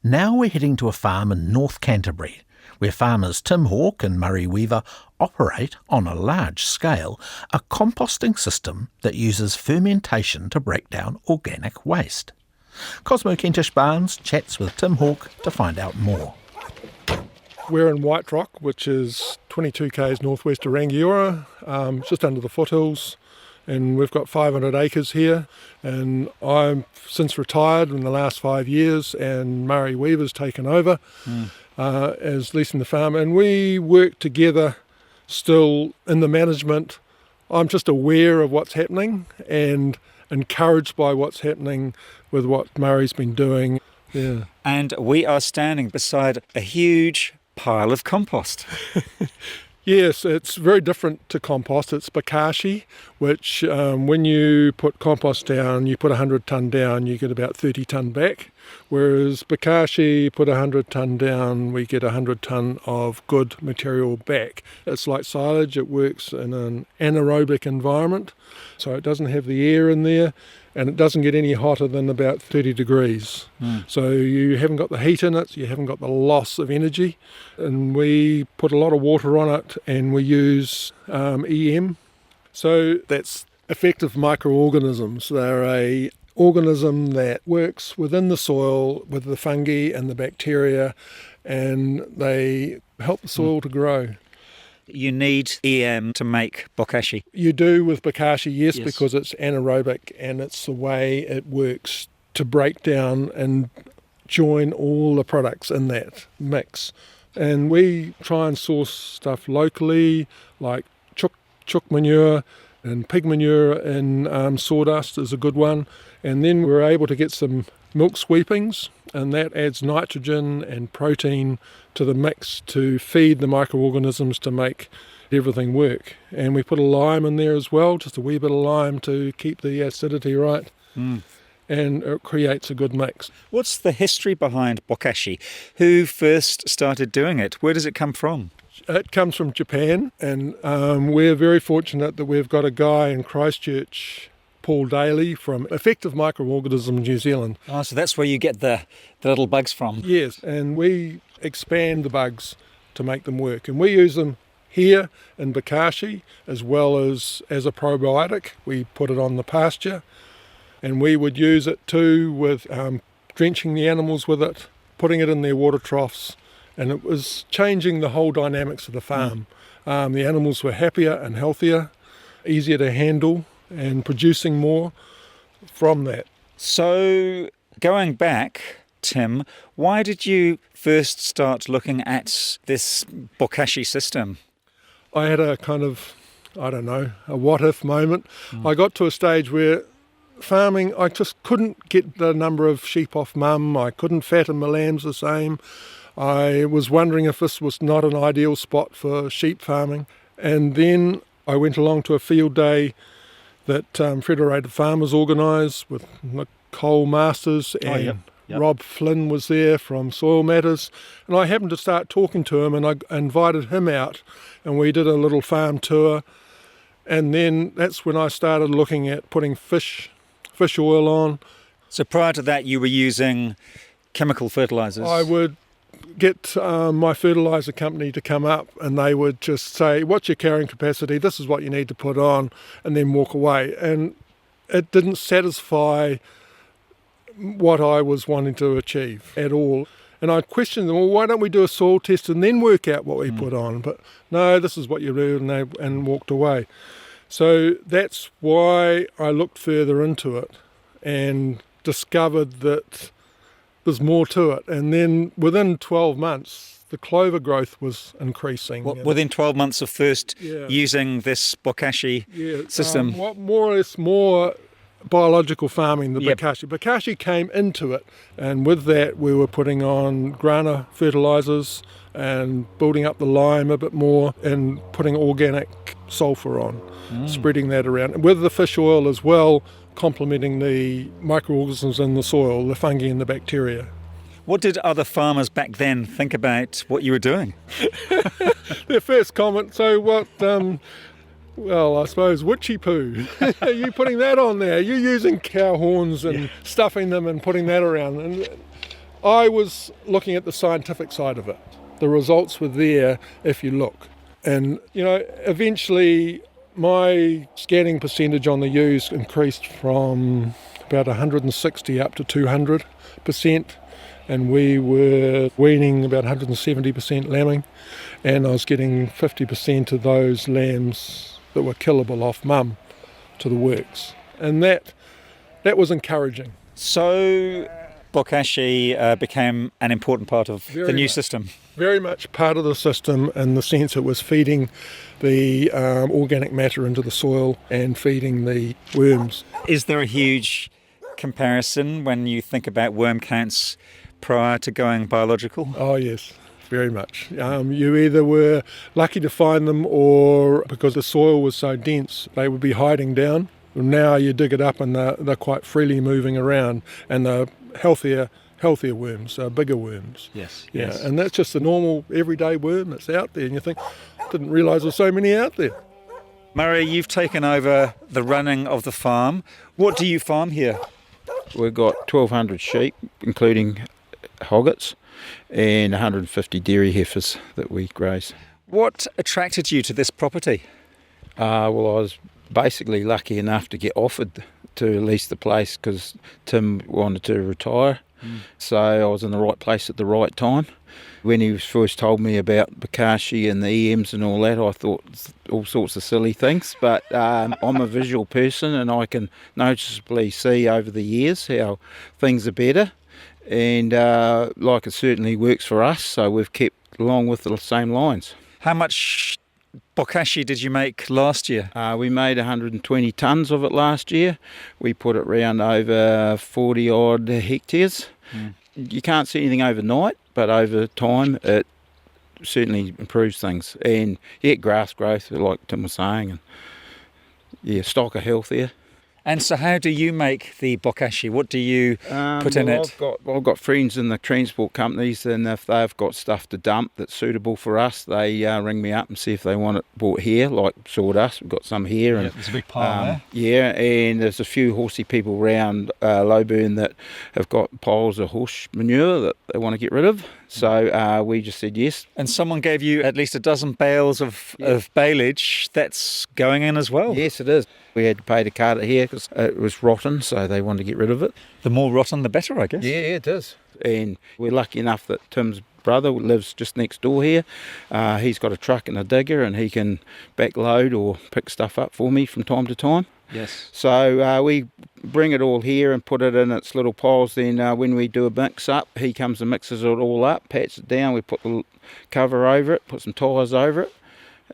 Now we're heading to a farm in North Canterbury, where farmers Tim Hawke and Murray Weaver operate, on a large scale, a composting system that uses fermentation to break down organic waste. Cosmo Kentish Barnes chats with Tim Hawke to find out more. We're in White Rock, which is 22 k's northwest of Rangiora, just under the foothills, and we've got 500 acres here. And I'm since retired in the last 5 years, and Murray Weaver's taken over as leasing the farm, and we work together still in the management. I'm just aware of what's happening and encouraged by what's happening with what Murray's been doing. Yeah. And we are standing beside a huge pile of compost. Yes, it's very different to compost. It's Bokashi, which when you put compost down, you put 100 tonne down, you get about 30 tonne back. Whereas Bokashi, put 100 tonne down, we get 100 tonne of good material back. It's like silage, it works in an anaerobic environment, so it doesn't have the air in there, and it doesn't get any hotter than about 30 degrees. So you haven't got the heat in it, you haven't got the loss of energy, and we put a lot of water on it, and we use EM. So that's effective microorganisms. They're a organism that works within the soil with the fungi and the bacteria, and they help the soil to grow. You need EM to make Bokashi. You do with Bokashi, yes, because it's anaerobic and it's the way it works to break down and join all the products in that mix. And we try and source stuff locally, like chook manure and pig manure, and sawdust is a good one. And then we're able to get some milk sweepings, and that adds nitrogen and protein to the mix to feed the microorganisms to make everything work. And we put a lime in there as well, just a wee bit of lime to keep the acidity right. And it creates a good mix. What's the history behind Bokashi? Who first started doing it? Where does it come from? It comes from Japan, and we're very fortunate that we've got a guy in Christchurch, Paul Daly, from Effective Microorganisms New Zealand. Oh, so that's where you get the little bugs from? Yes, and we expand the bugs to make them work. And we use them here in Bokashi as well as a probiotic. We put it on the pasture, and we would use it too with drenching the animals with it, putting it in their water troughs, and it was changing the whole dynamics of the farm. The animals were happier and healthier, easier to handle, and producing more from that. So going back, Tim, why did you first start looking at this Bokashi system? I had a kind of, a what-if moment. I got to a stage where farming, I just couldn't get the number of sheep off mum. I couldn't fatten my lambs the same. I was wondering if this was not an ideal spot for sheep farming. And then I went along to a field day that Federated Farmers organised with Nicole Masters, and Rob Flynn was there from Soil Matters. And I happened to start talking to him, and I invited him out, and we did a little farm tour. And then that's when I started looking at putting fish oil on. So prior to that, you were using chemical fertilisers? I would get my fertiliser company to come up, and they would just say, what's your carrying capacity, this is what you need to put on, and then walk away. And it didn't satisfy what I was wanting to achieve at all. And I questioned them, well, why don't we do a soil test and then work out what we put on? But no, this is what you do, and walked away. So that's why I looked further into it and discovered that there's more to it. And then within 12 months, the clover growth was increasing. Within 12 months of first using this Bokashi system? More or less more biological farming than Bokashi. Bokashi came into it, and with that we were putting on grana fertilisers and building up the lime a bit more and putting organic sulphur on, spreading that around. With the fish oil as well, complementing the microorganisms in the soil, the fungi and the bacteria. What did other farmers back then think about what you were doing? Their first comment, so what, well, I suppose witchy poo. Are you putting that on there? Are you using cow horns and stuffing them and putting that around? And I was looking at the scientific side of it. The results were there if you look. And, eventually my scanning percentage on the ewes increased from about 160 up to 200%. And we were weaning about 170% lambing. And I was getting 50% of those lambs that were killable off mum to the works. And that was encouraging. So Bokashi became an important part of the new system. Very much part of the system in the sense it was feeding the organic matter into the soil and feeding the worms. Is there a huge comparison when you think about worm counts prior to going biological? Oh yes, very much. You either were lucky to find them, or because the soil was so dense they would be hiding down. Now you dig it up and they're quite freely moving around, and they're healthier worms, bigger worms. Yes. And that's just the normal everyday worm that's out there, and you think, didn't realise there's so many out there. Murray, you've taken over the running of the farm. What do you farm here? We've got 1,200 sheep, including hoggets, and 150 dairy heifers that we graze. What attracted you to this property? Well, I was basically lucky enough to get offered to lease the place because Tim wanted to retire. So I was in the right place at the right time. When he first told me about Bokashi and the EMs and all that, I thought all sorts of silly things. But I'm a visual person, and I can noticeably see over the years how things are better. And it certainly works for us, so we've kept along with the same lines. How much Bokashi did you make last year? We made 120 tonnes of it last year. We put it round over 40 odd hectares. You can't see anything overnight, but over time it certainly improves things. And grass growth, like Tim was saying, and stock are healthier. And so how do you make the Bokashi? What do you put in it? I've got friends in the transport companies, and if they've got stuff to dump that's suitable for us, they ring me up and see if they want it bought here, like sawdust. We've got some here. And there's a big pile there. Yeah, and there's a few horsey people around Lowburn that have got piles of horse manure that they want to get rid of. So we just said yes. And someone gave you at least a dozen bales of baleage that's going in as well. Yes, it is. We had to pay to cart it here because it was rotten, so they wanted to get rid of it. The more rotten, the better, I guess. Yeah, it is. And we're lucky enough that Tim's brother lives just next door here. He's got a truck and a digger, and he can backload or pick stuff up for me from time to time. Yes. So we bring it all here and put it in its little piles. Then when we do a mix up, he comes and mixes it all up, pats it down. We put the cover over it, put some tyres over it,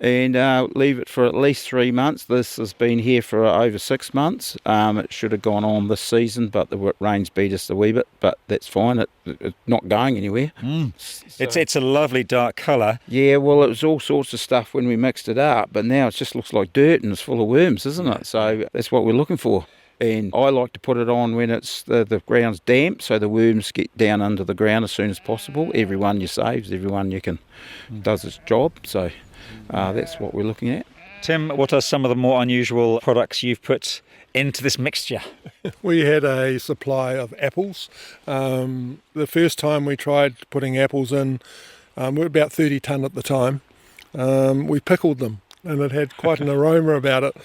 and leave it for at least 3 months. This has been here for over 6 months. It should have gone on this season, but the rains beat us a wee bit, but that's fine. It's not going anywhere. So, it's a lovely dark colour. Yeah, well, it was all sorts of stuff when we mixed it up, but now it just looks like dirt and it's full of worms, isn't it? So that's what we're looking for. And I like to put it on when it's the ground's damp, so the worms get down under the ground as soon as possible. Every one you saves, every one you can does its job. So that's what we're looking at. Tim, what are some of the more unusual products you've put into this mixture? We had a supply of apples. The first time we tried putting apples in, we were about 30 tonne at the time. We pickled them, and it had quite an aroma about it.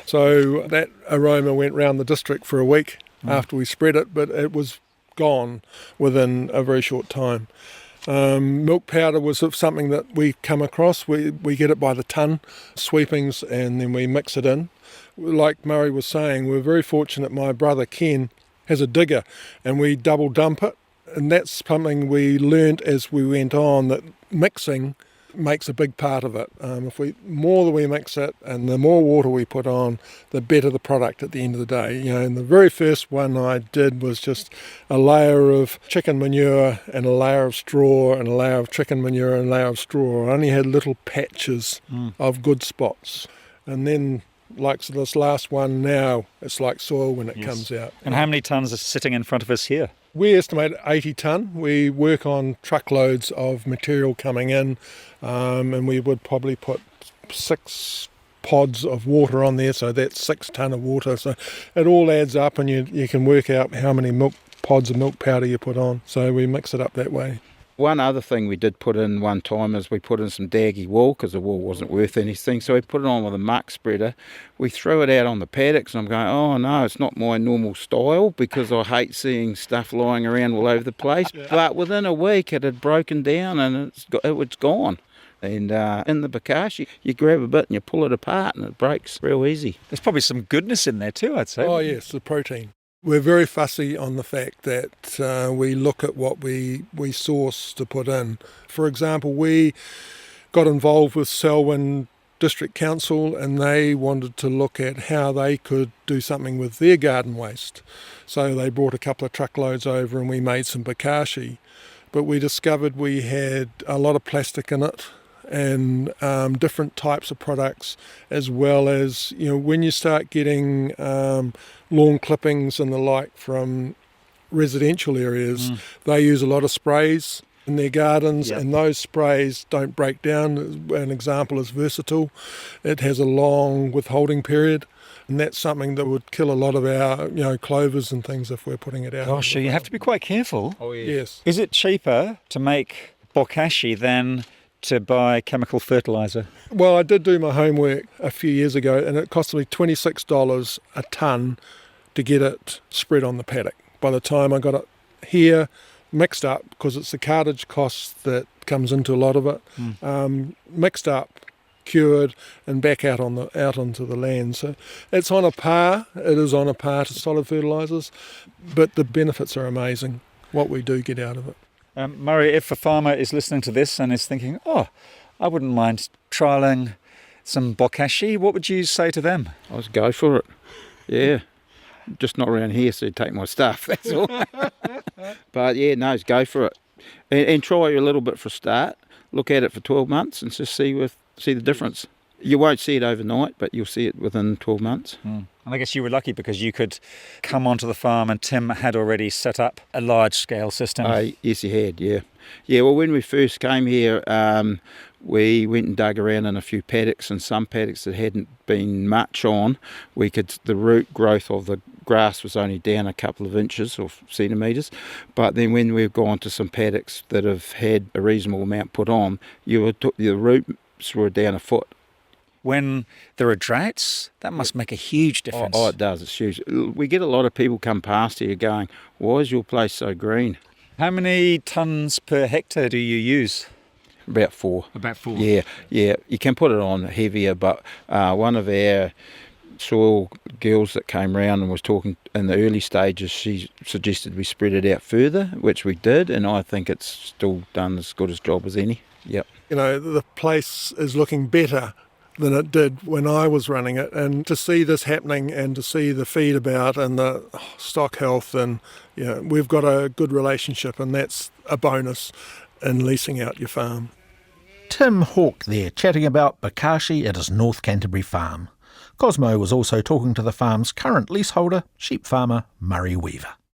So that aroma went round the district for a week after we spread it, but it was gone within a very short time. Milk powder was something that we come across. We get it by the tonne, sweepings, and then we mix it in. Like Murray was saying, we're very fortunate. My brother Ken has a digger, and we double dump it, and that's something we learnt as we went on, that mixing makes a big part of it. More that we mix it and the more water we put on, the better the product at the end of the day. And the very first one I did was just a layer of chicken manure and a layer of straw and a layer of chicken manure and a layer of straw. I only had little patches of good spots. And then, like this last one now, it's like soil when it comes out. And how many tonnes are sitting in front of us here? We estimate 80 tonne. We work on truckloads of material coming in, and we would probably put 6 pods of water on there, so that's 6 tonne of water. So it all adds up, and you can work out how many milk pods of milk powder you put on. So we mix it up that way. One other thing we did put in one time is we put in some daggy wool because the wool wasn't worth anything. So we put it on with a muck spreader. We threw it out on the paddocks and I'm going, oh no, it's not my normal style because I hate seeing stuff lying around all over the place. Yeah. But within a week it had broken down and it was gone. And in the Bokashi, you grab a bit and you pull it apart and it breaks real easy. There's probably some goodness in there too, I'd say. Oh yes, the protein. We're very fussy on the fact that we look at what we source to put in. For example, we got involved with Selwyn District Council and they wanted to look at how they could do something with their garden waste. So they brought a couple of truckloads over and we made some Bokashi. But we discovered we had a lot of plastic in it and different types of products, as well as, when you start getting lawn clippings and the like from residential areas, they use a lot of sprays in their gardens, and those sprays don't break down. An example is Versatile. It has a long withholding period, and that's something that would kill a lot of our clovers and things if we're putting it out. Gosh, so you have to be quite careful. Oh, yeah. Yes. Is it cheaper to make Bokashi than to buy chemical fertiliser? Well, I did do my homework a few years ago and it cost me $26 a tonne to get it spread on the paddock. By the time I got it here mixed up, because it's the cartage cost that comes into a lot of it, mixed up, cured and back out onto the land. So it's on a par, it is on a par to solid fertilisers, but the benefits are amazing, what we do get out of it. Murray, if a farmer is listening to this and is thinking, oh, I wouldn't mind trialling some Bokashi, what would you say to them? I was go for it. Yeah. Just not around here, so you take my stuff, that's all. But yeah, no, just go for it. And try a little bit for a start. Look at it for 12 months and just see the difference. You won't see it overnight, but you'll see it within 12 months. And I guess you were lucky because you could come onto the farm and Tim had already set up a large-scale system. Yes, he had, yeah. Yeah, well, when we first came here, we went and dug around in a few paddocks, and some paddocks that hadn't been much on, the root growth of the grass was only down a couple of inches or centimetres. But then when we've gone to some paddocks that have had a reasonable amount put on, the roots were down a foot. When there are droughts, that must make a huge difference. Oh, it does. It's huge. We get a lot of people come past here going, why is your place so green? How many tonnes per hectare do you use? About 4. About 4? Yeah. You can put it on heavier, but one of our soil girls that came round and was talking in the early stages, she suggested we spread it out further, which we did, and I think it's still done as good a job as any. Yep. The place is looking better than it did when I was running it, and to see this happening and to see the feed about and the stock health, and we've got a good relationship, and that's a bonus in leasing out your farm. Tim Hawke there chatting about Bokashi at his North Canterbury farm. Cosmo was also talking to the farm's current leaseholder, sheep farmer Murray Weaver.